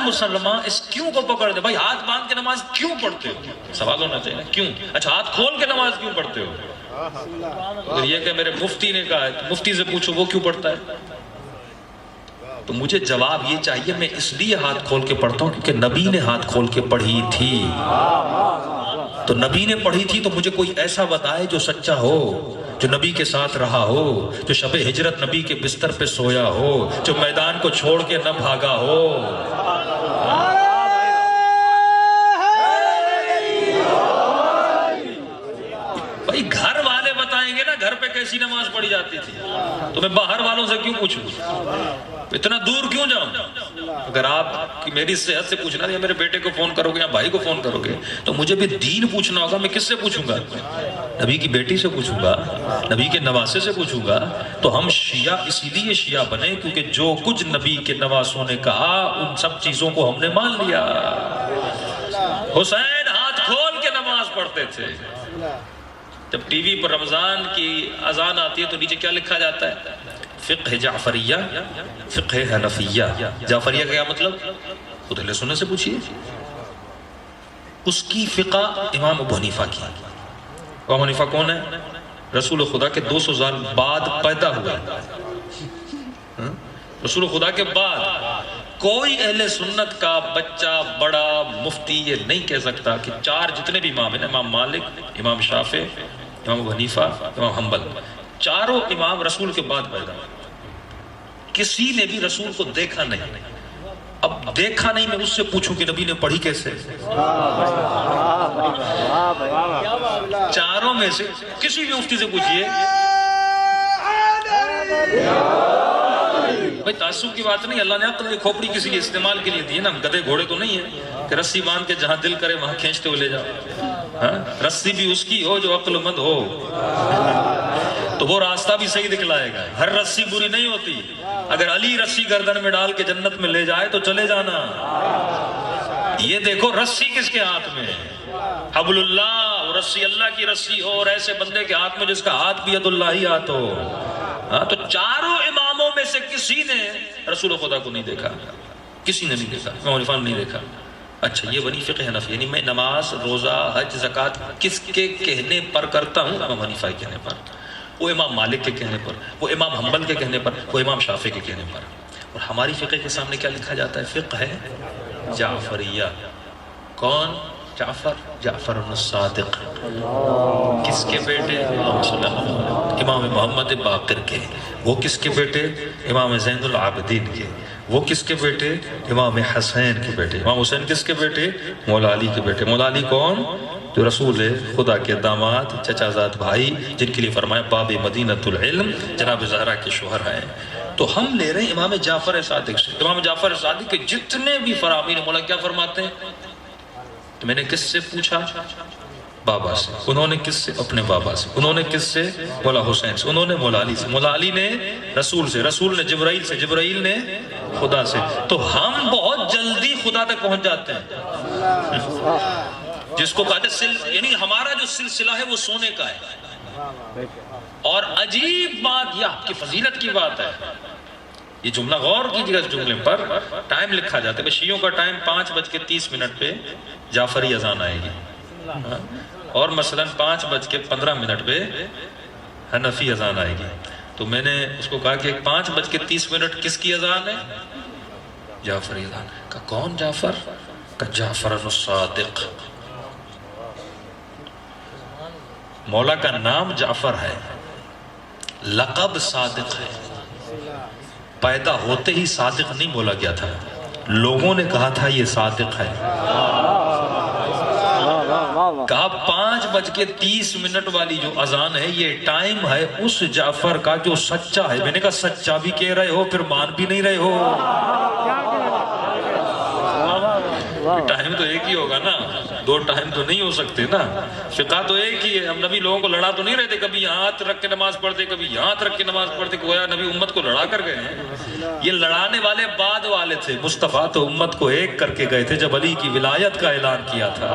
مسلمان اس کیوں کو پکڑ دے. بھائی ہاتھ باندھ کے نماز کیوں پڑھتے ہو؟ سوال ہونا چاہیے کیوں. اچھا ہاتھ کھول کے نماز کیوں پڑھتے ہو؟ اگر یہ کہ میرے مفتی نے کہا ہے مفتی سے پوچھو وہ کیوں پڑھتا ہے. تو مجھے جواب یہ چاہیے میں اس لیے ہاتھ کھول کے پڑھتا ہوں کیونکہ نبی نے ہاتھ کھول کے پڑھی تھی. تو نبی نے پڑھی تھی تو مجھے کوئی ایسا بتائے جو سچا ہو, جو نبی کے ساتھ رہا ہو, جو شب ہجرت نبی کے بستر پہ سویا ہو, جو میدان کو چھوڑ کے نہ بھاگا ہو. بھائی گھر والے بتائیں گے نا گھر پہ کیسی نماز پڑھی جاتی تھی, تو میں باہر والوں سے کیوں پوچھوں, اتنا دور کیوں جاؤں. اگر آپ کی میری صحت سے پوچھنا یا میرے بیٹے کو فون کرو گے یا بھائی کو فون کرو گے تو مجھے بھی دین پوچھنا ہوگا. میں کس سے پوچھوں گا؟ نبی کی بیٹی سے پوچھوں گا, نبی کے نواسے سے پوچھوں گا. تو ہم شیعہ اسی لیے شیعہ بنے کیونکہ جو کچھ نبی کے نواسوں نے کہا ان سب چیزوں کو ہم نے مان لیا. حسین ہاتھ کھول کے نماز پڑھتے تھے. جب ٹی وی پر رمضان کی اذان آتی ہے تو نیچے کیا لکھا جاتا ہے؟ فقہ جعفریہ, فقہ حنفیہ. جعفریہ کا کیا مطلب؟ خود اہل سنت سے پوچھئے. اس کی فقہ امام ابو حنیفہ کی. ابو حنیفہ کون ہے؟ رسول خدا کے 200 سال بعد پیدا ہوئے. رسول خدا کے بعد کوئی اہل سنت کا بچہ بڑا مفتی یہ نہیں کہہ سکتا کہ چار جتنے بھی امام ہیں, امام مالک, امام شافعی, امام ابو حنیفہ, امام حنبل, چاروں امام رسول کے بعد پیدا ہوئے. کسی نے بھی رسول کو دیکھا نہیں. اب دیکھا نہیں, میں اس سے پوچھوں کہ نبی نے پڑھی کیسے؟ چاروں میں سے کسی بھی مفتی سے پوچھئے. بھئی تعصب کی بات نہیں, اللہ نے عقل کی کھوپڑی کسی لیے استعمال کے لیے دی ہے نا. گدھے گھوڑے تو نہیں ہے کہ رسی باندھ کے جہاں دل کرے وہاں کھینچتے ہوئے لے جاؤ. رسی بھی اس کی ہو جو عقل مند ہو, تو وہ راستہ بھی صحیح دکھلائے گا. ہر رسی بری نہیں ہوتی. اگر علی رسی گردن میں ڈال کے جنت میں لے جائے تو چلے جانا. یہ دیکھو رسی کس کے ہاتھ میں ہے؟ حبل اللہ, رسی اللہ کی رسی ہو, اور ایسے بندے کے ہاتھ میں جس کا ہاتھ بھی ید اللہ ہی ہاتھ ہو. تو چاروں اماموں میں سے کسی نے رسول خدا کو نہیں دیکھا, کسی نے نہیں دیکھا, امام حنیفہ نے نہیں دیکھا. اچھا یہ بنی فقہ حنفی, یعنی میں نماز, روزہ, حج, زکوٰۃ کس کے کہنے پر کرتا ہوں؟ امام حنیفہ کے کہنے پر, وہ امام مالک کے کہنے پر, وہ امام حنبل کے کہنے پر, وہ امام شافعی کے کہنے پر. اور ہماری فقہ کے سامنے کیا لکھا جاتا ہے؟ فقہ ہے جعفریہ. کون؟ جعفر, جعفر الصادق. کس کے بیٹے؟ امام محمد باقر کے. وہ کس کے بیٹے؟ امام زین العابدین کے. وہ کس کے بیٹے؟ امام حسین کے بیٹے. امام حسین کس کے بیٹے؟ مولا علی کے بیٹے. مولا علی کون؟ جو رسول خدا کے داماد, چچا زاد بھائی, جن کے لیے فرمایا باب مدینۃ العلم, جناب زہرا کے شوہر ہیں. تو ہم لے رہے ہیں امام جعفر صادق سے. امام جعفر صادق کے جتنے بھی فرامین مولا کیا فرماتے ہیں؟ تو میں نے کس سے پوچھا؟ بابا سے. انہوں نے کس سے؟ اپنے بابا سے. انہوں نے کس سے؟ مولا حسین سے. انہوں نے مولا علی سے. مولا علی نے رسول سے. رسول نے جبرائیل سے. جبرائیل نے خدا سے. تو ہم بہت جلدی خدا تک پہنچ جاتے ہیں. جس کو کہتے ہیں یعنی ہمارا جو سلسلہ ہے وہ سونے کا ہے. اور عجیب بات یہ آپ کی فضیلت کی بات ہے. یہ جملہ غور کیجیے گا, اس جملے پر ٹائم لکھا جاتا ہے. شیعوں کا ٹائم 5:30 پہ جعفری اذان آئے گی, اور مثلا 5:15 پہ حنفی اذان آئے گی. تو میں نے اس کو کہا کہ 5:30 کس کی اذان ہے؟ جعفری اذان. کہا کون جعفر؟ کہا جعفر الصادق. مولا کا نام جعفر ہے, لقب صادق ہے. پیدا ہوتے ہی صادق نہیں بولا گیا تھا, لوگوں نے کہا تھا یہ صادق ہے. کہا 5:30 والی جو اذان ہے یہ ٹائم ہے اس جعفر کا جو سچا ہے. میں نے کہا سچا بھی کہہ رہے ہو پھر مان بھی نہیں رہے ہو. ٹائم تو ایک ہی ہوگا نا, 2 ٹائم تو نہیں ہو سکتے نا. فقہ تو ایک ہی ہے. ہم نبی لوگوں کو لڑا تو نہیں رہتے, کبھی یہاں ہاتھ رکھ کے نماز پڑھتے, کبھی یہاں ہاتھ رکھ کے نماز پڑھتے. گویا نبی امت کو لڑا کر گئے ہیں. یہ لڑانے والے بعد والے تھے. مصطفیٰ تو امت کو ایک کر کے گئے تھے جب علی کی ولایت کا اعلان کیا تھا.